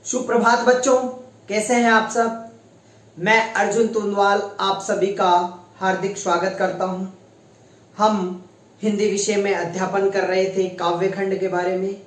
सुप्रभात बच्चों, कैसे हैं आप सब। मैं अर्जुन तुंदवाल आप सभी का हार्दिक स्वागत करता हूं। हम हिंदी विषय में अध्यापन कर रहे थे काव्य खंड के बारे में,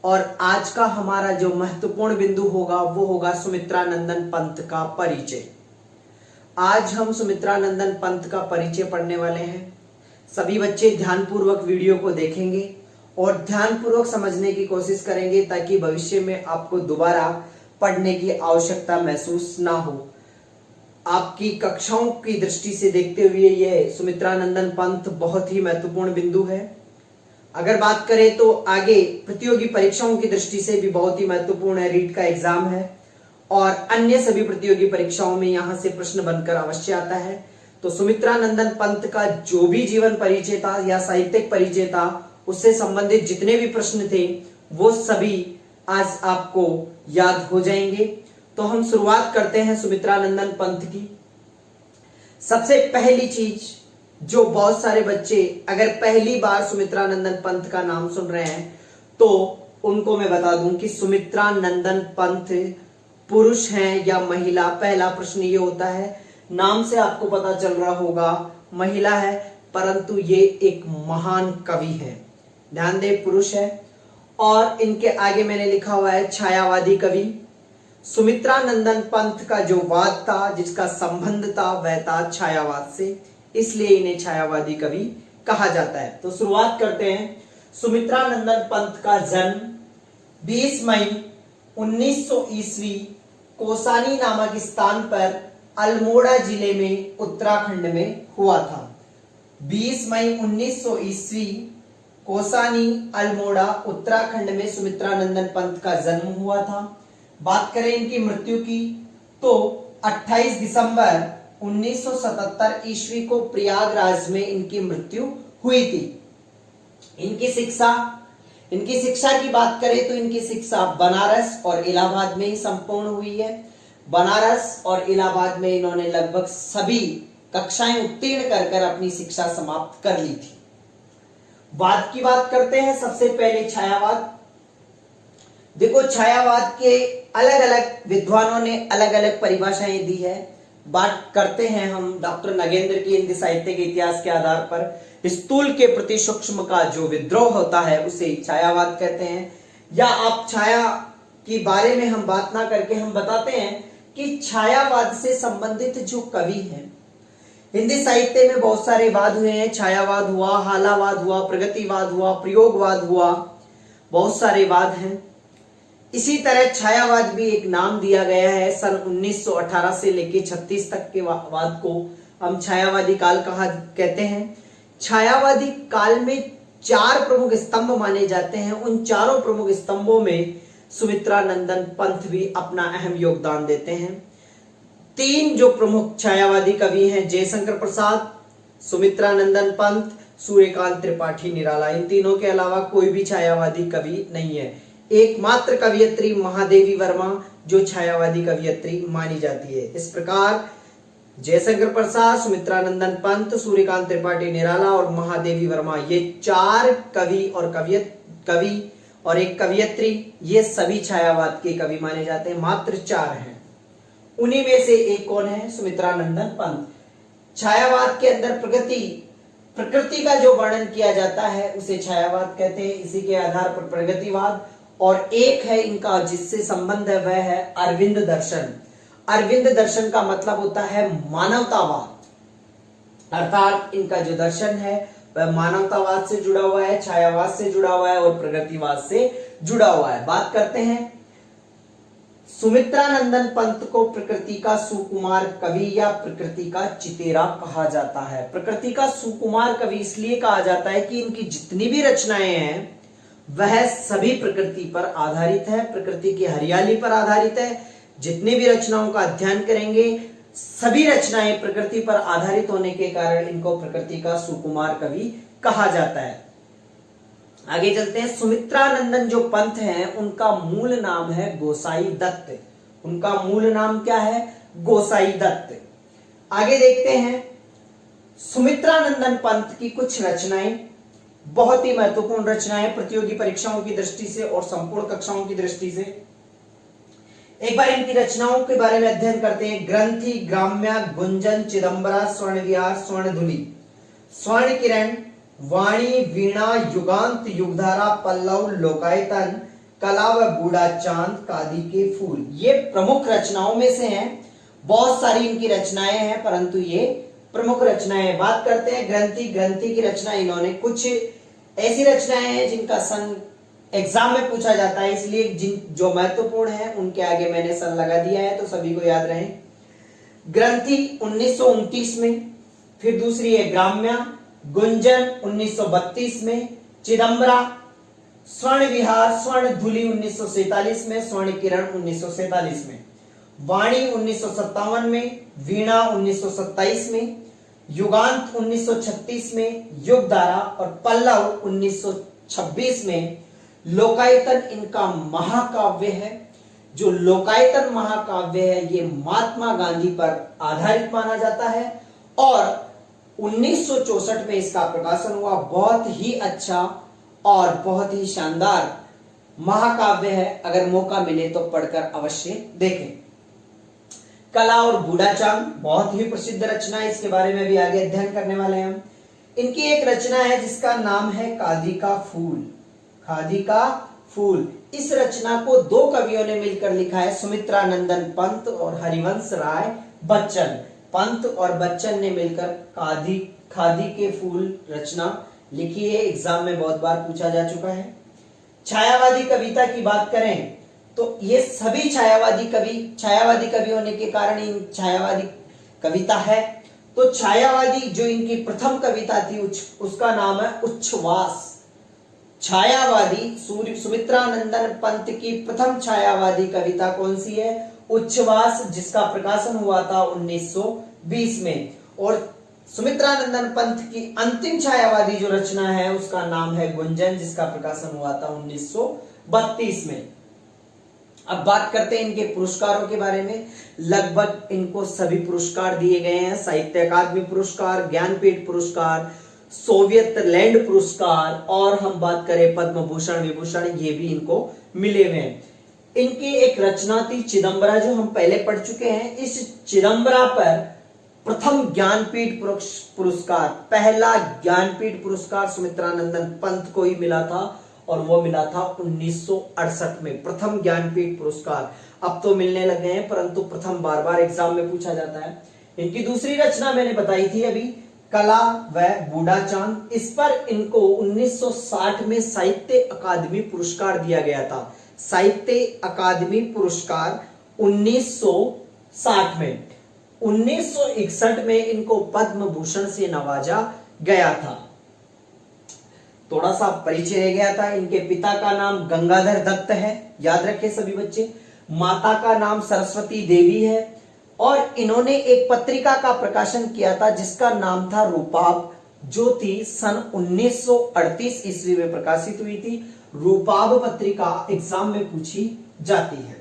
और आज का हमारा जो महत्वपूर्ण बिंदु होगा वो होगा सुमित्रानंदन पंत का परिचय। आज हम सुमित्रानंदन पंत का परिचय पढ़ने वाले हैं। सभी बच्चे ध्यानपूर्वक वीडियो को देखेंगे और ध्यानपूर्वक समझने की कोशिश करेंगे ताकि भविष्य में आपको दोबारा पढ़ने की आवश्यकता महसूस ना हो। आपकी कक्षाओं की दृष्टि से देखते हुए यह सुमित्रानंदन पंत बहुत ही महत्वपूर्ण बिंदु है। अगर बात करें तो आगे प्रतियोगी परीक्षाओं की दृष्टि से भी बहुत ही महत्वपूर्ण है। रीट का एग्जाम है और अन्य सभी प्रतियोगी परीक्षाओं में यहां से प्रश्न बनकर अवश्य आता है। तो सुमित्रानंदन पंत का जो भी जीवन परिचय था या साहित्यिक परिचय था, उससे संबंधित जितने भी प्रश्न थे वो सभी आज आपको याद हो जाएंगे। तो हम शुरुआत करते हैं सुमित्रानंदन पंत की। सबसे पहली चीज जो बहुत सारे बच्चे अगर पहली बार सुमित्रानंदन पंत का नाम सुन रहे हैं तो उनको मैं बता दूं कि सुमित्रानंदन पंत पुरुष हैं या महिला। पहला प्रश्न ये होता है, नाम से आपको पता चल रहा होगा महिला है, परंतु ये एक महान कवि है। ध्यान दें, पुरुष है। और इनके आगे मैंने लिखा हुआ है छायावादी कवि। सुमित्रानंदन पंत का जो वाद था, जिसका संबंध था, वह था छायावाद से, इसलिए इन्हें छायावादी कवि कहा जाता है। तो शुरुआत करते हैं। सुमित्रानंदन पंत का जन्म 20 मई 1900 ईस्वी कोसानी नामक स्थान पर अल्मोड़ा जिले में उत्तराखंड में हुआ था। 20 मई 1900 ईस्वी कोसानी अल्मोड़ा उत्तराखंड में सुमित्रानंदन पंत का जन्म हुआ था। बात करें इनकी मृत्यु की तो 28 दिसंबर 1977 ईस्वी को प्रयागराज में इनकी मृत्यु हुई थी। इनकी शिक्षा की बात करें तो इनकी शिक्षा बनारस और इलाहाबाद में ही संपूर्ण हुई है। बनारस और इलाहाबाद में इन्होंने लगभग सभी कक्षाएं उत्तीर्ण कर अपनी शिक्षा समाप्त कर ली थी। वाद की बात करते हैं। सबसे पहले छायावाद। देखो, छायावाद के अलग अलग विद्वानों ने अलग अलग परिभाषाएं दी है। बात करते हैं हम डॉक्टर नगेंद्र की हिंदी साहित्य के इतिहास के आधार पर। स्थूल के प्रति सूक्ष्म का जो विद्रोह होता है उसे छायावाद कहते हैं। या आप छाया के बारे में हम बात ना करके हम बताते हैं कि छायावाद से संबंधित जो कवि हैं, हिंदी साहित्य में बहुत सारे वाद हुए हैं। छायावाद हुआ, हालावाद हुआ, प्रगतिवाद हुआ, प्रयोगवाद हुआ, बहुत सारे वाद हैं। इसी तरह छायावाद भी एक नाम दिया गया है। सन 1918 से लेकर 36 तक के वाद को हम छायावादी काल कहते हैं। छायावादी काल में 4 प्रमुख स्तंभ माने जाते हैं। उन चारों प्रमुख स्तंभों में सुमित्रानंदन पंत भी अपना अहम योगदान देते हैं। 3 जो प्रमुख छायावादी कवि हैं, जयशंकर प्रसाद, सुमित्रानंदन पंत, सूर्यकांत त्रिपाठी निराला। इन तीनों के अलावा कोई भी छायावादी कवि नहीं है। एकमात्र कवियत्री महादेवी वर्मा जो छायावादी कवियत्री मानी जाती है। इस प्रकार जयशंकर प्रसाद, सुमित्रानंदन पंत, सूर्यकांत त्रिपाठी निराला और महादेवी वर्मा, ये 4 कवि और एक कवियत्री, ये सभी छायावाद के कवि माने जाते हैं। मात्र 4 हैं। उन्हीं में से एक कौन है? सुमित्रानंदन पंत। छायावाद के अंदर प्रकृति का जो वर्णन किया जाता है उसे छायावाद कहते हैं। इसी के आधार पर प्रगतिवाद, और एक है इनका जिससे संबंध है वह है अरविंद दर्शन। अरविंद दर्शन का मतलब होता है मानवतावाद, अर्थात इनका जो दर्शन है वह मानवतावाद से जुड़ा हुआ है, छायावाद से जुड़ा हुआ है और प्रगतिवाद से जुड़ा हुआ है। बात करते हैं, सुमित्रानंदन पंत को प्रकृति का सुकुमार कवि या प्रकृति का चितेरा कहा जाता है। प्रकृति का सुकुमार कवि इसलिए कहा जाता है कि इनकी जितनी भी रचनाएं हैं वह सभी प्रकृति पर आधारित है, प्रकृति की हरियाली पर आधारित है। जितनी भी रचनाओं का अध्ययन करेंगे सभी रचनाएं प्रकृति पर आधारित होने के कारण इनको प्रकृति का सुकुमार कवि कहा जाता है। आगे चलते हैं। सुमित्रानंदन जो पंत हैं उनका मूल नाम है गोसाई दत्त। उनका मूल नाम क्या है? गोसाई दत्त। आगे देखते हैं सुमित्रानंदन पंत की कुछ रचनाएं, बहुत ही महत्वपूर्ण रचनाएं प्रतियोगी परीक्षाओं की दृष्टि से और संपूर्ण कक्षाओं की दृष्टि से। एक बार इनकी रचनाओं के बारे में अध्ययन करते हैं। ग्रंथि, ग्राम्या, गुंजन, चिदंबरा, स्वर्ण विहार, स्वर्णधुली, स्वर्ण किरण, वाणी, वीणा, युगांत, युगधारा, पल्लव, लोकायतन, कला व बूढ़ा चांद, कादी के फूल, ये प्रमुख रचनाओं में से हैं। बहुत सारी इनकी रचनाएं हैं परंतु ये प्रमुख रचनाएं। बात करते हैं ग्रंथि। ग्रंथि की रचना, इन्होंने कुछ ऐसी रचनाएं हैं जिनका सन एग्जाम में पूछा जाता है, इसलिए जिन जो महत्वपूर्ण है उनके आगे मैंने सन लगा दिया है तो सभी को याद रहे। ग्रंथि 1929 में, फिर दूसरी है ग्राम्या, गुंजन 1932 में, चिदंबरा, स्वर्ण विहार, स्वर्णधुली 1947 में, स्वर्ण किरण 1947 में, वाणी 1957 में, वीणा 1927 में, युगांत 1936 में, युगधारा और पल्लव 1926 में। लोकायतन इनका महाकाव्य है। जो लोकायतन महाकाव्य है ये महात्मा गांधी पर आधारित माना जाता है और 1964 में इसका प्रकाशन हुआ। बहुत ही अच्छा और बहुत ही शानदार महाकाव्य है, अगर मौका मिले तो पढ़कर अवश्य देखें। कला और बूढ़ा चांद बहुत ही प्रसिद्ध रचना है, इसके बारे में भी आगे अध्ययन करने वाले हैं हम। इनकी एक रचना है जिसका नाम है खादी का फूल। खादी का फूल, इस रचना को दो कवियों ने मिलकर लिखा है, सुमित्रा नंदन पंत और हरिवंश राय बच्चन। पंत और बच्चन ने मिलकर खादी के फूल रचना लिखी है, एग्जाम में बहुत बार पूछा जा चुका है। छायावादी कविता की बात करें तो ये सभी छायावादी कवि होने के कारण इन छायावादी कविता है। तो छायावादी जो इनकी प्रथम कविता थी उसका नाम है उच्छ्वास। छायावादी सुमित्रा नंदन पंत की प्रथम छायावादी कविता कौन सी है? उच्छ्वास, जिसका प्रकाशन हुआ था 1920 में। और सुमित्रा नंदन पंत की अंतिम छायावादी जो रचना है उसका नाम है गुंजन, जिसका प्रकाशन हुआ था 1932 में। अब बात करते हैं इनके पुरस्कारों के बारे में। लगभग इनको सभी पुरस्कार दिए गए हैं, साहित्य अकादमी पुरस्कार, ज्ञानपीठ पुरस्कार, सोवियत लैंड पुरस्कार, और हम बात करें पद्म भूषण विभूषण, ये भी इनको मिले हुए हैं। इनकी एक रचना थी चिदंबरा, जो हम पहले पढ़ चुके हैं। इस चिदंबरा पर प्रथम ज्ञानपीठ पुरस्कार, पहला ज्ञानपीठ पुरस्कार सुमित्रा नंदन पंत को ही मिला था और वो मिला था 1968 में। प्रथम ज्ञानपीठ पुरस्कार अब तो मिलने लगे हैं परंतु प्रथम बार बार एग्जाम में पूछा जाता है। इनकी दूसरी रचना मैंने बताई थी अभी, कला व बूढ़ा चांद। इस पर इनको 1960 में साहित्य अकादमी पुरस्कार दिया गया था। साहित्य अकादमी पुरस्कार 1960 में। 1961 में इनको पद्म भूषण से नवाजा गया था। थोड़ा सा परिचय रह गया था। इनके पिता का नाम गंगाधर दत्त है, याद रखें सभी बच्चे। माता का नाम सरस्वती देवी है और इन्होंने एक पत्रिका का प्रकाशन किया था जिसका नाम था रूपाब, जो थी सन 1938 ईस्वी में प्रकाशित हुई थी। रूपाब पत्रिका एग्जाम में पूछी जाती है।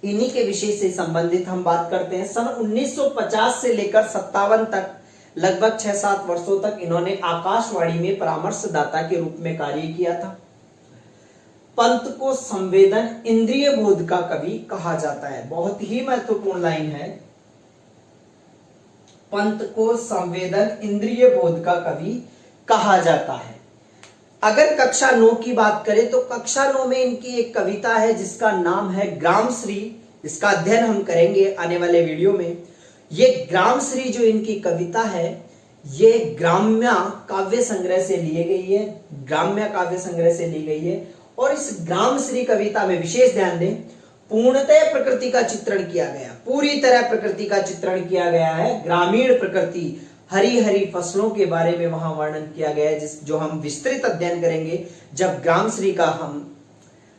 इन्हीं के विषय से संबंधित हम बात करते हैं। सन 1950 से लेकर 57 तक लगभग 6-7 वर्षों तक इन्होंने आकाशवाणी में परामर्शदाता के रूप में कार्य किया था। पंत को संवेदन इंद्रिय बोध का कवि कहा जाता है। बहुत ही महत्वपूर्ण लाइन है। पंत को संवेदन इंद्रिय बोध का कवि कहा जाता है। अगर कक्षा 9 की बात करें तो कक्षा 9 में इनकी एक कविता है जिसका नाम है ग्रामश्री। इसका अध्ययन हम करेंगे आने वाले वीडियो में। ये ग्रामश्री जो इनकी कविता है ये ग्राम्या काव्य संग्रह से ली गई है। ग्राम्या काव्य संग्रह से ली गई है और इस ग्रामश्री कविता में विशेष ध्यान दें, पूर्णतः प्रकृति का चित्रण किया गया, पूरी तरह प्रकृति का चित्रण किया गया है। ग्रामीण प्रकृति, हरी हरी फसलों के बारे में वहां वर्णन किया गया है, जो हम विस्तृत अध्ययन करेंगे जब ग्रामश्री का हम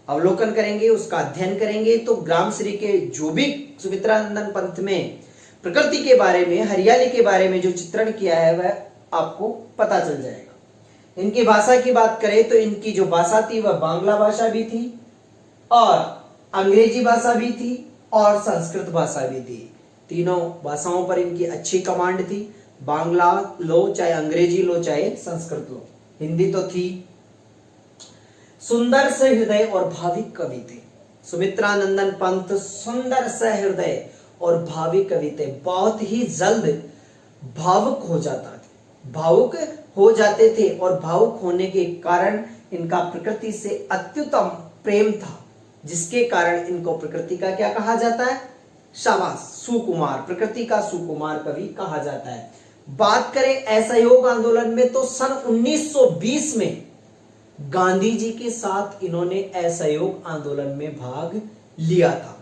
अवलोकन करेंगे, उसका अध्ययन करेंगे। तो ग्रामश्री के जो भी सुमित्रा नंदन पंत में प्रकृति के बारे में, हरियाली के बारे में जो चित्रण किया है वह आपको पता चल जाएगा। इनकी भाषा की बात करें तो इनकी जो भाषा थी वह बांग्ला भाषा भी थी और अंग्रेजी भाषा भी थी और संस्कृत भाषा भी थी। तीनों भाषाओं पर इनकी अच्छी कमांड थी। बांग्ला लो, चाहे अंग्रेजी लो, चाहे संस्कृत लो, हिंदी तो थी। सुंदर से हृदय और भाविक कवि थे। सुमित्रानंदन पंत सुंदर सहृदय और भावी कवि थे। बहुत ही जल्द भावुक हो जाते थे और भावुक होने के कारण इनका प्रकृति से अत्युत्तम प्रेम था, जिसके कारण इनको प्रकृति का क्या कहा जाता है? शाबाश, सुकुमार, प्रकृति का सुकुमार कवि कहा जाता है। बात करें असहयोग आंदोलन में तो सन 1920 में गांधी जी के साथ इन्होंने असहयोग आंदोलन में भाग लिया था।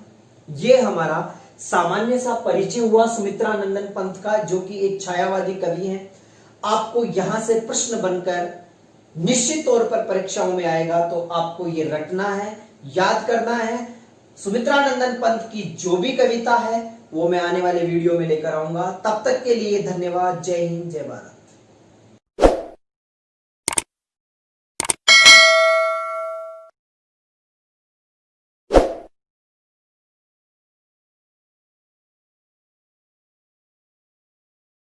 यह हमारा सामान्य सा परिचय हुआ सुमित्रानंदन पंत का, जो कि एक छायावादी कवि हैं। आपको यहां से प्रश्न बनकर निश्चित तौर पर परीक्षाओं में आएगा, तो आपको यह रटना है, याद करना है। सुमित्रानंदन पंत की जो भी कविता है वो मैं आने वाले वीडियो में लेकर आऊंगा। तब तक के लिए धन्यवाद। जय हिंद, जय भारत।